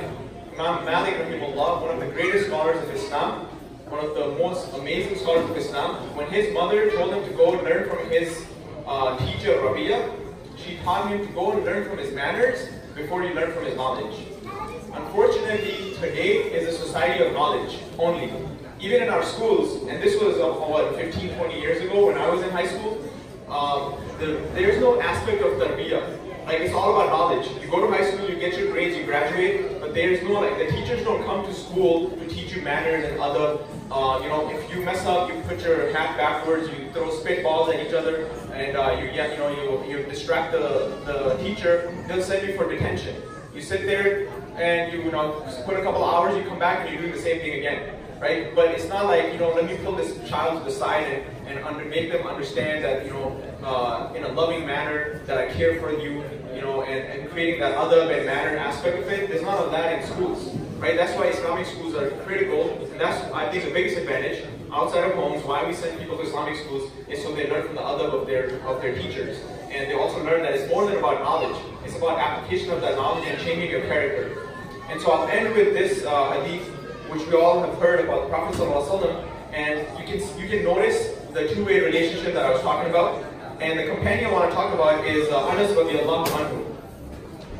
Imam Malik, rahimahullah, one of the greatest scholars of Islam, one of the most amazing scholars of Islam, when his mother told him to go and learn from his teacher, Rabi'a, she taught him to go and learn from his manners before he learned from his knowledge. Unfortunately, today is a society of knowledge only. Even in our schools, and this was 15, 20 years ago when I was in high school, there's no aspect of tarbiyah. Like, it's all about knowledge. You go to high school, you get your grades, you graduate, but there's no, the teachers don't come to school to teach you manners and other, if you mess up, you put your hat backwards, you throw spitballs at each other, and you distract the teacher, they'll send you for detention. You sit there and you put a couple hours, you come back and you're doing the same thing again. Right? But it's not like, let me pull this child to the side and make them understand that, in a loving manner, that I care for you, and creating that adab and manner aspect of it. There's none of that in schools, right? That's why Islamic schools are critical, and that's, I think, the biggest advantage outside of homes. Why we send people to Islamic schools is so they learn from the adab of their teachers. And they also learn that it's more than about knowledge. It's about application of that knowledge and changing your character. And so I'll end with this hadith which we all have heard about the Prophet ﷺ, and you can notice the two-way relationship that I was talking about. And the companion I want to talk about is Anas radiallahu anhu.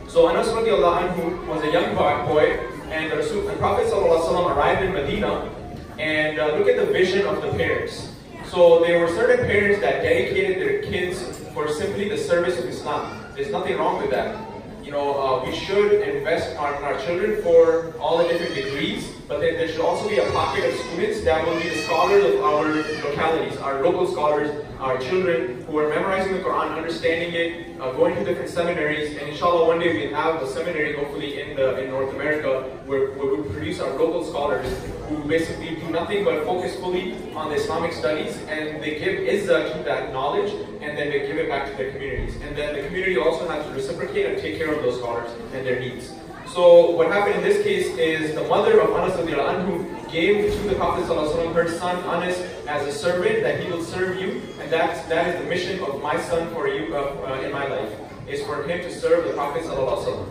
So Anas radiallahu anhu was a young boy, and the Prophet ﷺ arrived in Medina, and look at the vision of the parents. So there were certain parents that dedicated their kids for simply the service of Islam. There's nothing wrong with that. You know, we should invest in our children for all the different degrees, but then there should also be a pocket of students that will be the scholars of our localities, our local scholars, our children who are memorizing the Quran, understanding it, going to different seminaries, and inshallah one day we'll have a seminary hopefully in North America where we produce our local scholars who basically do nothing but focus fully on the Islamic studies, and they give izzah to that knowledge, and then they give it back to their communities. And then the community also has to reciprocate and take care of those scholars and their needs. So what happened in this case is the mother of Anas radiallahu anhu gave to the Prophet ﷺ her son Anas as a servant, that he will serve you, and that is the mission of my son for you in my life, is for him to serve the Prophet ﷺ.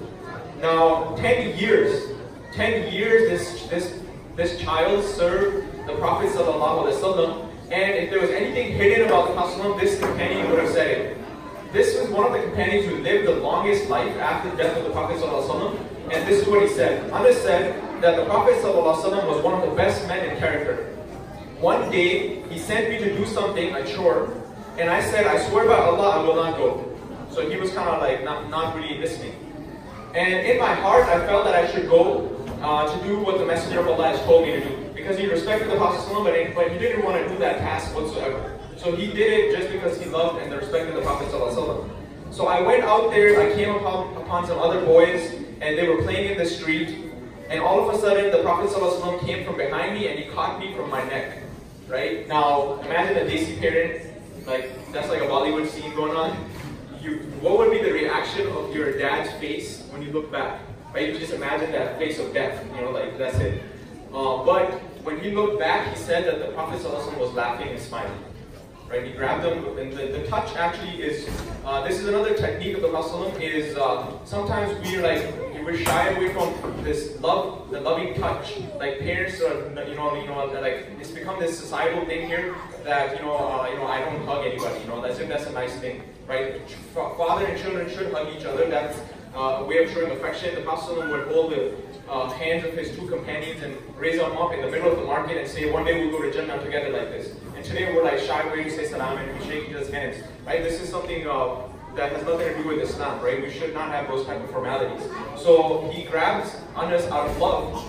Now 10 years this child served the Prophet ﷺ, and if there was anything hidden about the Prophet, this companion would have said it. This was one of the companions who lived the longest life after the death of the Prophet ﷺ, and this is what he said. Anas said that the Prophet ﷺ was one of the best men in character. One day, he sent me to do something, a chore, and I said, I swear by Allah, I will not go. So he was kind of like not really listening. And in my heart, I felt that I should go to do what the Messenger of Allah has told me to do. Because he respected the Prophet ﷺ, but he didn't want to do that task whatsoever. So he did it just because he loved and respected the Prophet ﷺ. So I went out there, I came upon some other boys, and they were playing in the street, and all of a sudden the Prophet ﷺ came from behind me and he caught me from my neck. Right? Now, imagine a Desi parent, like that's like a Bollywood scene going on. What would be the reaction of your dad's face when you look back? Right? You just imagine that face of death, you know, like that's it. But when he looked back, he said that the Prophet ﷺ was laughing and smiling. Right? He grabbed them, and the touch actually is, this is another technique of the Prophet is sometimes we're shy away from this love, the loving touch. Like parents are, like it's become this societal thing here that I don't hug anybody. That's a nice thing, right? Father and children should hug each other. That's a way of showing affection. The Prophet would hold the hands of his two companions and raise them up in the middle of the market and say, one day we'll go to Jannah together like this. And today we're like shy away to say salam and we shake each other's hands. Right? This is something that has nothing to do with Islam, right? We should not have those type of formalities. So he grabs Anas out of love,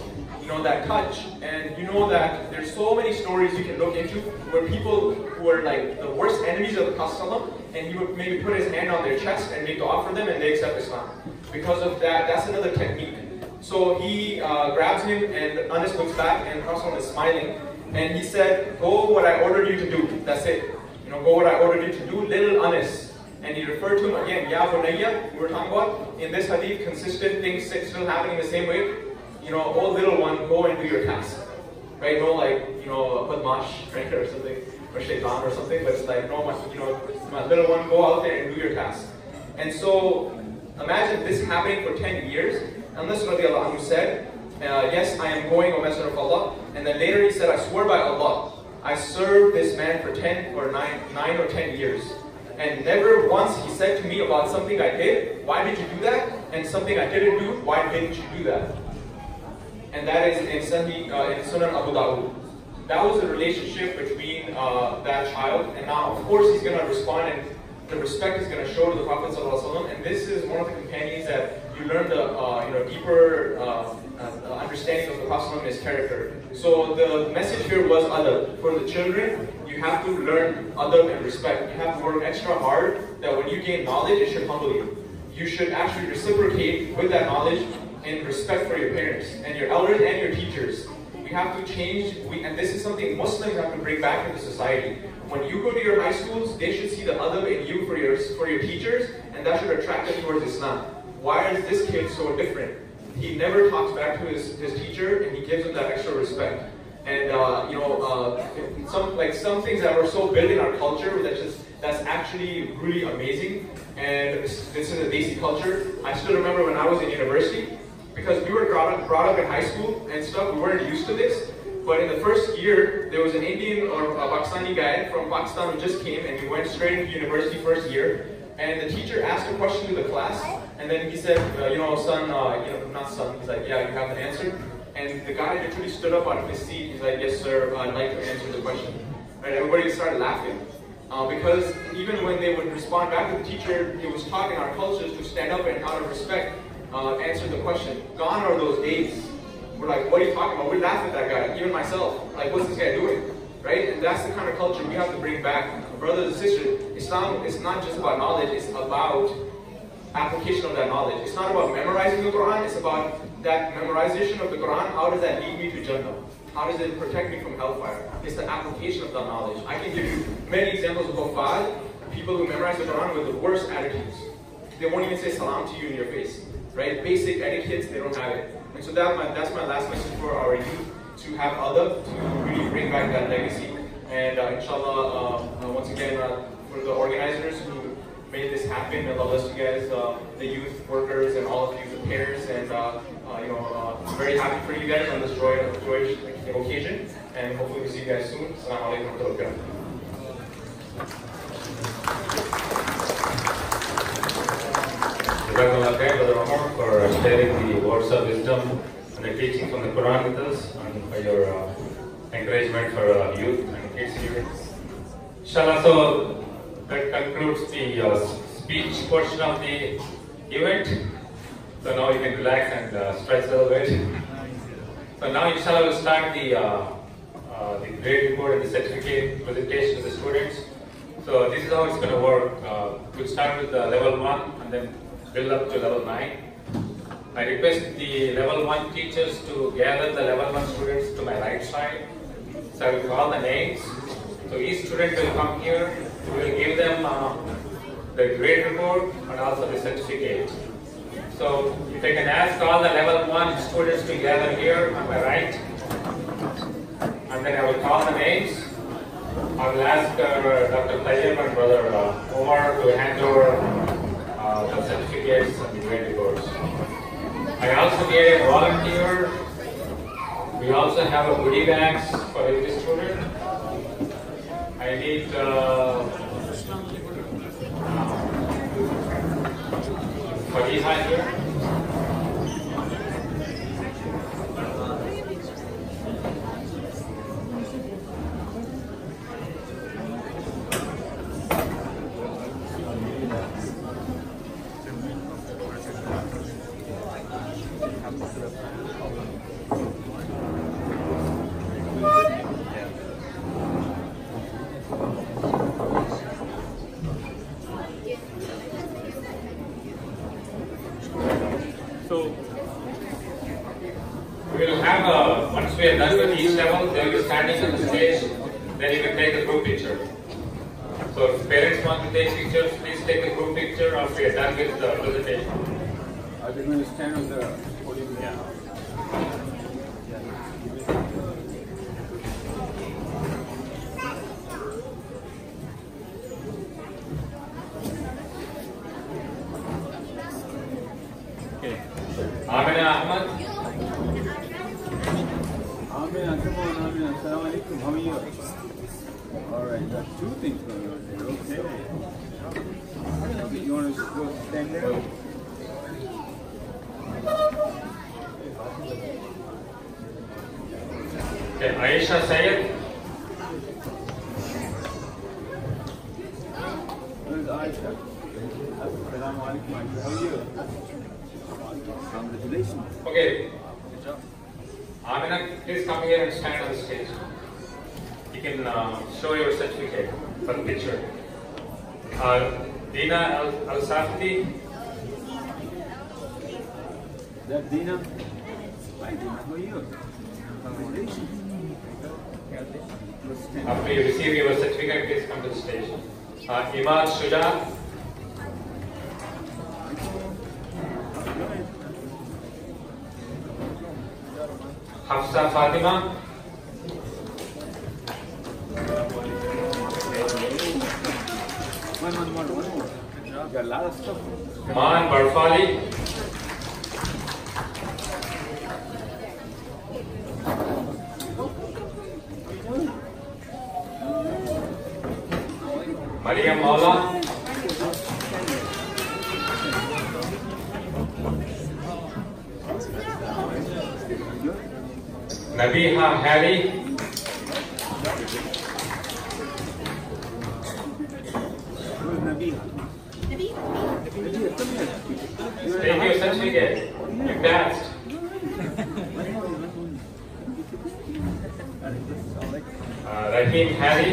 that touch, and you know that there's so many stories you can look into where people who were like the worst enemies of the Prophet, and he would maybe put his hand on their chest and make dua for them and they accept Islam. Because of that, that's another technique. So he grabs him and Anas looks back and the Prophet is smiling, and he said, go what I ordered you to do. That's it. Go what I ordered you to do, little Anas. And he referred to him again, Ya Bunayya, we were talking about. In this hadith, consistent things still happening the same way. Oh little one, go and do your task. Right? No like, Badmash, right, or something, or Shaitan or something, but it's like, no, my little one, go out there and do your task. And so, imagine this happening for 10 years. Anas radiallahu anhu said, yes, I am going, O Messenger of Allah. And then later he said, I swear by Allah, I served this man for 9 or 10 years. And never once he said to me about something I did, why did you do that? And something I didn't do, why didn't you do that? And that is in Sunan Abu Dawud. That was the relationship between that child. And now, of course, he's going to respond, and the respect is going to show to the Prophet ﷺ. And this is one of the companions that you learn the deeper understanding of the Prophet and his character. So the message here was adab. For the children, you have to learn adab and respect. You have to work extra hard, that when you gain knowledge, it should humble you. You should actually reciprocate with that knowledge and respect for your parents and your elders and your teachers. We have to change, and this is something Muslims have to bring back into society. When you go to your high schools, they should see the adab in you for your teachers, and that should attract them towards Islam. Why is this kid so different? He never talks back to his teacher, and he gives him that extra respect. And some things that were so built in our culture that's actually really amazing. And this is a Desi culture. I still remember when I was in university, because we were brought up in high school and stuff, we weren't used to this. But in the first year, there was an Indian or a Pakistani guy from Pakistan who just came, and we went straight into university first year. And the teacher asked a question to the class, and then he said, son, not son, he's like, yeah, you have an answer. And the guy literally stood up out of his seat. He's like, yes, sir, I'd like to answer the question. Right? Everybody started laughing. Because even when they would respond back to the teacher, it was taught in our cultures to stand up and out of respect, answer the question. Gone are those days. We're like, what are you talking about? We laugh at that guy, even myself. Like, what's this guy doing? Right? And that's the kind of culture we have to bring back. Brothers and sisters, Islam is not just about knowledge, it's about application of that knowledge. It's not about memorizing the Quran, it's about that memorization of the Quran. How does that lead me to Jannah? How does it protect me from hellfire? It's the application of that knowledge. I can give you many examples of Hufaz, people who memorize the Quran with the worst attitudes. They won't even say salam to you in your face. Right? Basic etiquettes, they don't have it. And so that's my last message for our youth, to have adab, to really bring back that legacy. And inshallah, once again, for the organizers who made this happen, Allah bless you guys, the youth workers and all of you, the parents, and I'm very happy for you guys on this joyous occasion. And hopefully we see you guys soon. Assalamu alaikum wa rahmatullah. Brother Omar, for sharing the words of wisdom and the teaching from the Quran with us, and for your encouragement for youth and kids here. Inshallah, so that concludes the speech portion of the event. So now you can relax and stretch a little bit. So now inshallah we'll start the grade report and the certificate presentation to the students. So this is how it's going to work. We'll start with level 1 and then build up to level 9. I request the level 1 teachers to gather the level 1 students to my right side. So I will call the names. So each student will come here. We will give them the grade report and also the certificate. So if I can ask all the level 1 students to gather here on my right, and then I will call the names. I will ask Dr. Tayyib and Brother Omar to hand over the certificates and the grade reports. I also need a volunteer. We also have a goodie bags for every student. I need Fariha here. Once we are done with each level, they will be standing on the stage, then you can take a group picture. So if parents want to take pictures, please take a group picture after you are done with the presentation. Are they going to stand on the podium? Yeah. Okay. Amina Ahmad. Amina, come on, Amina. Assalamu alaikum. How are you? All right, got two things going on there. Okay. You want to go stand there? Okay, Aisha Sayed. Where's Aisha? Assalamu alaikum. How are you? Congratulations. Okay. Amina, please come here and stand on the stage. You can show your certificate for the picture. Dina Al-Safti. Is that Dina? Hi Dina, how are you? Congratulations. After you receive your certificate, please come to the stage. Imad Shuja. Hafsa Fatima. One more. You got a lot of stuff. Man Barfali. Maryam Maula. Nabiha Harry. Take your certificate. You passed. Rahim Harry.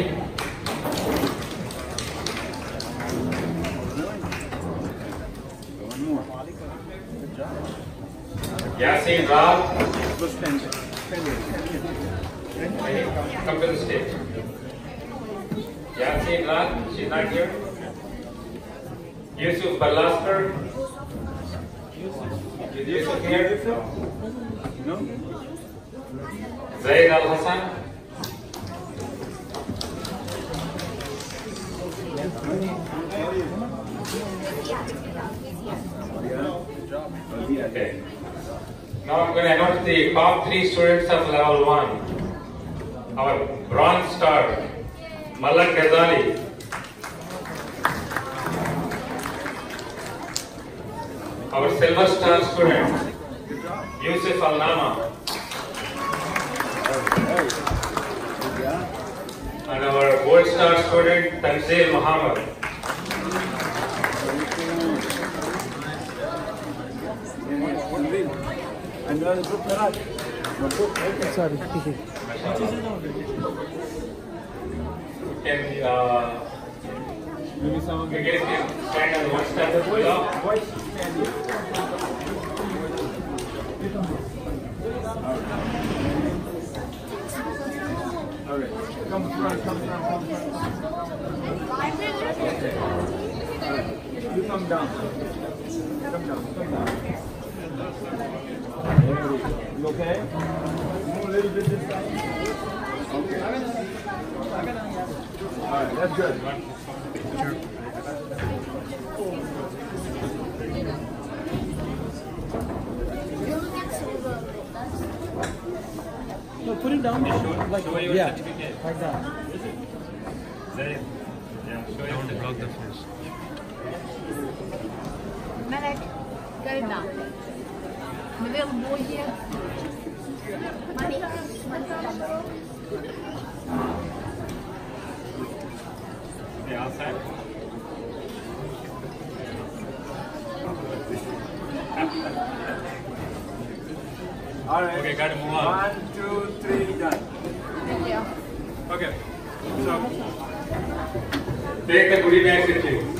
Yasin Rab. Come to the stage. Yasin Rab, she's not here. Yusuf Balaskar. Is Yusuf here? No. Zaid Al Hassan. Okay. Now I'm going to announce the top 3 students of level 1. Our bronze star, Malak Ghazali. Our silver star student, Yusuf Al-Nama. And our gold star student, Tanzil Muhammad. Sorry. Can maybe someone can stand on one step below? Okay. Come front. Okay. You come down. Come down. You okay? Move a little bit this side. Okay. Alright, that's good. No, put it down. Like, yeah, like that. Yeah, show him to block the fish. Malak, go down. My little boy here. Money. Yeah, outside. All right. Okay, got to move on. 1, 2, 3, done. Thank you. Okay. So, take the goodie bags with you.